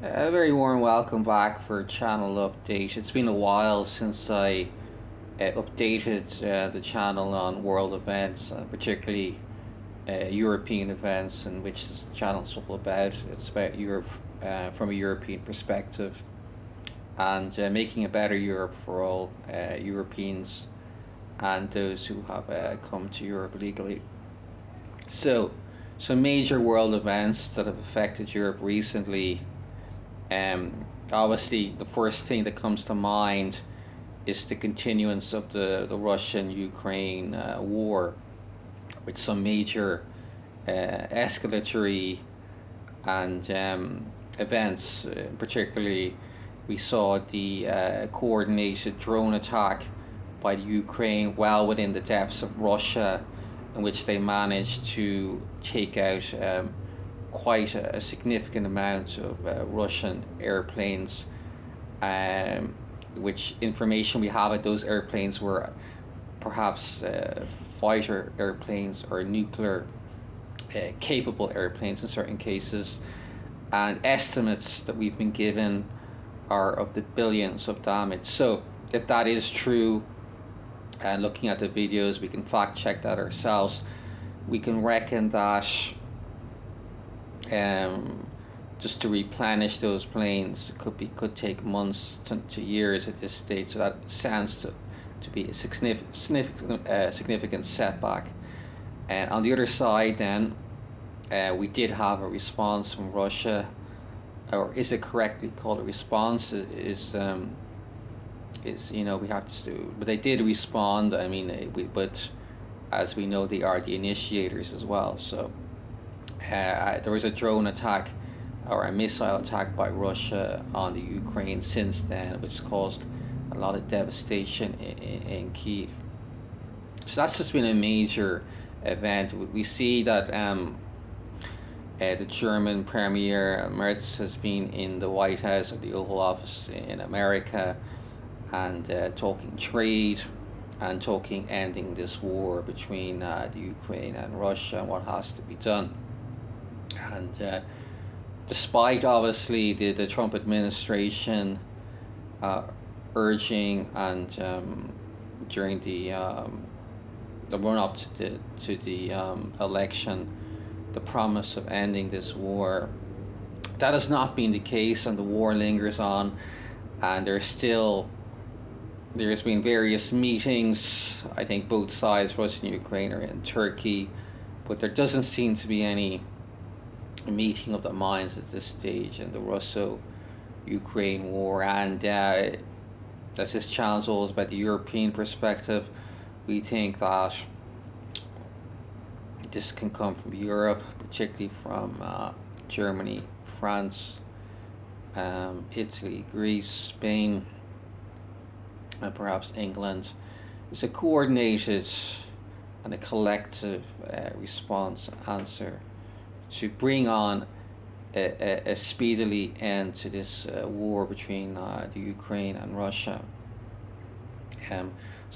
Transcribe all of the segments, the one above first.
A very warm welcome back for channel update. It's been a while since I updated the channel on world events, particularly European events, in which this channel is all about. It's about Europe from a European perspective and making a better Europe for all Europeans and those who have come to Europe legally. So, some major world events that have affected Europe recently. Obviously, the first thing that comes to mind is the continuance of the Russian Ukraine war, with some major escalatory and events. Particularly, we saw the coordinated drone attack by the Ukraine well within the depths of Russia, in which they managed to take out quite a significant amount of Russian airplanes, um, which information we have at those airplanes were perhaps fighter airplanes or nuclear capable airplanes in certain cases, and estimates that we've been given are of the billions of damage. So if that is true, and looking at the videos, we can fact check that ourselves. We can reckon that um, just to replenish those planes could take months to years at this stage. So that sounds to be a significant setback. And on the other side, then we did have a response from Russia, or is it correctly called a response? Is we have to do, but they did respond. I mean, but as we know, they are the initiators as well. So there was a drone attack or a missile attack by Russia on the Ukraine since then, which caused a lot of devastation in Kiev. So that's just been a major event. We see that the German Premier Merz has been in the White House or the Oval Office in America, and talking trade and talking ending this war between the Ukraine and Russia and what has to be done. And despite obviously the Trump administration uh, urging and during the run up to the election, the promise of ending this war, that has not been the case, and the war lingers on. And there's been various meetings. I think both sides, Russia and Ukraine, are in Turkey, but there doesn't seem to be any meeting of the minds at this stage in the Russo-Ukraine war. And as this challenge is about the European perspective, we think that this can come from Europe, particularly from Germany, France, Italy, Greece, Spain, and perhaps England. It's a coordinated and a collective response answer to bring on a speedily end to this war between the Ukraine and Russia. So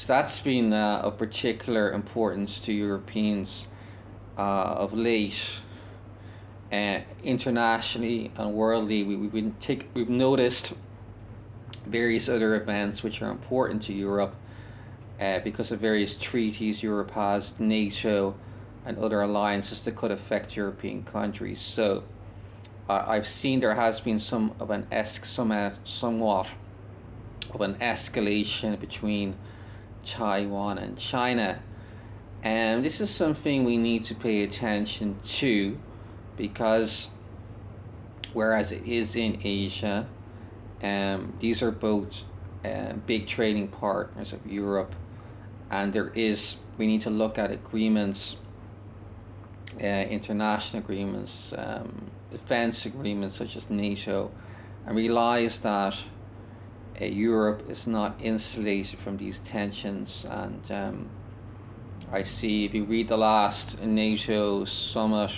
that's been of particular importance to Europeans of late. Internationally and worldly, we've noticed various other events which are important to Europe because of various treaties Europe has, NATO, and other alliances that could affect European countries. So I've seen there has been somewhat of an escalation between Taiwan and China. And this is something we need to pay attention to, because whereas it is in Asia, these are both big trading partners of Europe, and we need to look at agreements, international agreements, defense agreements such as NATO, and realize that Europe is not insulated from these tensions. And I see, if you read the last NATO summit,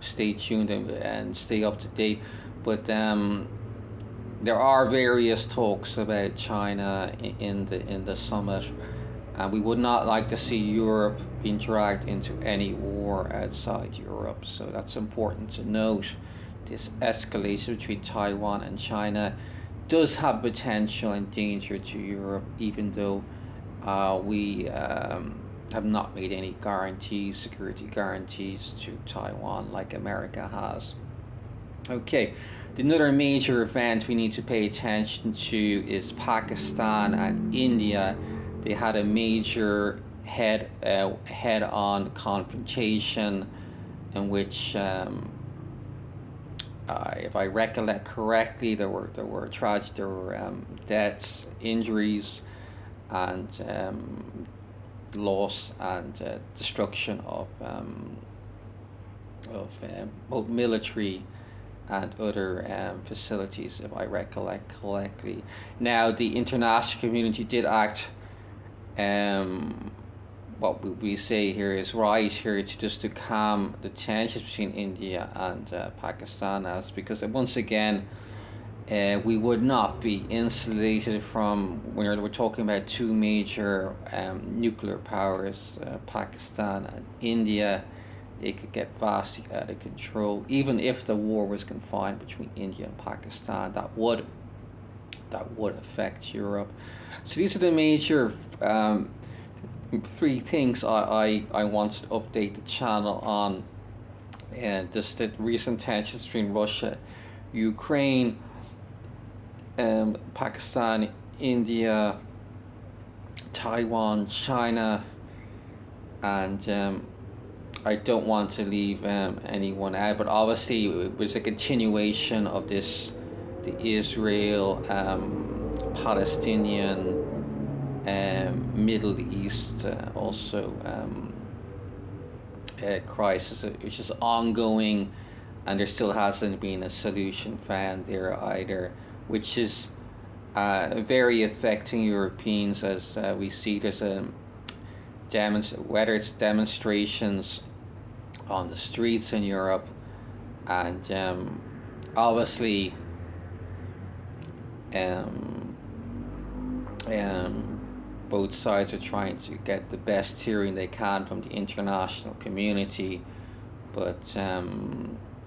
stay tuned and stay up to date. But there are various talks about China in the summit, and we would not like to see Europe being dragged into any war outside Europe. So that's important to note. this escalation between Taiwan and China does have potential and danger to Europe, even though we have not made any guarantees, security guarantees to Taiwan like America has. Okay, another major event we need to pay attention to is Pakistan and India. They had a major head-on confrontation in which, if I recollect correctly, there were deaths, injuries, and loss and destruction of both military and other facilities, if I recollect correctly. Now, the international community did act, what we say here is right here, to just to calm the tensions between India and Pakistan, as because once again, we would not be insulated from, when we're talking about two major nuclear powers, Pakistan and India. It could get vastly out of control. Even if the war was confined between India and Pakistan, that would affect Europe. So these are the major three things I want to update the channel on, and just the recent tensions between Russia, Ukraine, Pakistan, India, Taiwan, China, and I don't want to leave anyone out, but obviously it was a continuation of this, the Israel, Palestinian, Middle East also crisis, which is ongoing, and there still hasn't been a solution found there either, which is very affecting Europeans, as we see there's whether it's demonstrations on the streets in Europe, and obviously both sides are trying to get the best hearing they can from the international community, but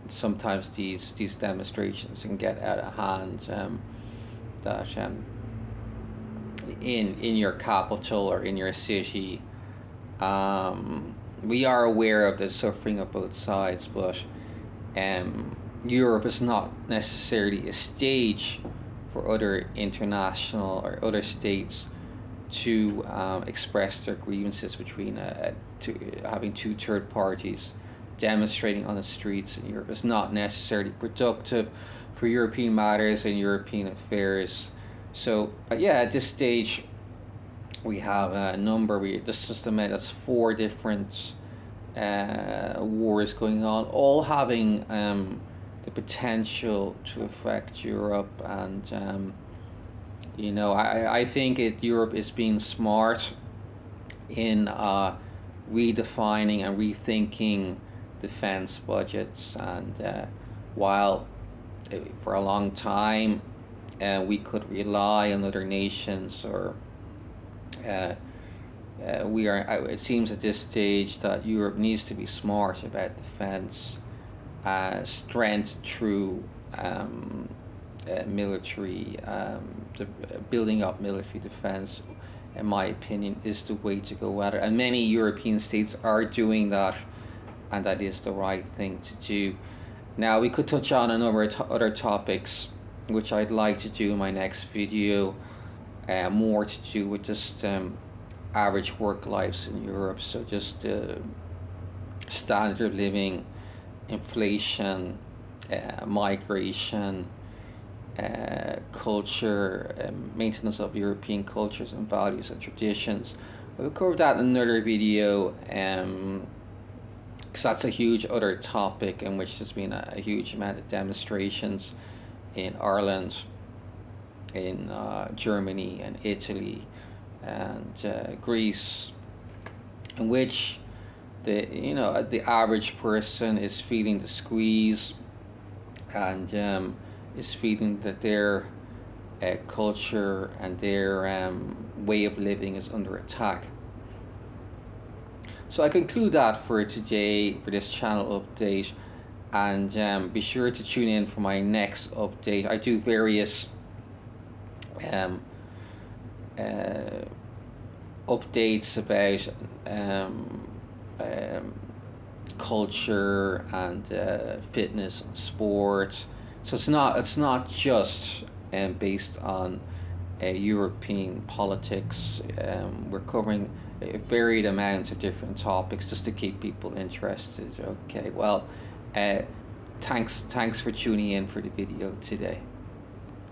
sometimes these demonstrations can get out of hand. That in your capital or in your city, we are aware of the suffering of both sides, but Europe is not necessarily a stage for other international or other states to express their grievances between having two third parties demonstrating on the streets in Europe. Is not necessarily productive for European matters and European affairs. So at this stage we have a number, that's 4 different wars going on, all having the potential to affect Europe, and I think Europe is being smart in redefining and rethinking defense budgets, and while for a long time we could rely on other nations, or it seems at this stage that Europe needs to be smart about defense, strength through military, building up military defense, in my opinion, is the way to go at it. And many European states are doing that, and that is the right thing to do. Now, we could touch on a number of other topics, which I'd like to do in my next video, more to do with just average work lives in Europe. So just standard of living, inflation, migration, culture, maintenance of European cultures and values and traditions. We'll cover that in another video, because that's a huge other topic in which there's been a huge amount of demonstrations in Ireland, in Germany and Italy and Greece, in which the average person is feeling the squeeze, and is feeling that their culture and their way of living is under attack. So I conclude that for today, for this channel update, and be sure to tune in for my next update. I do various um, uh, updates about um, culture and fitness and sports. So it's not just based on European politics. We're covering a varied amount of different topics just to keep people interested. Okay, well, uh, thanks for tuning in for the video today.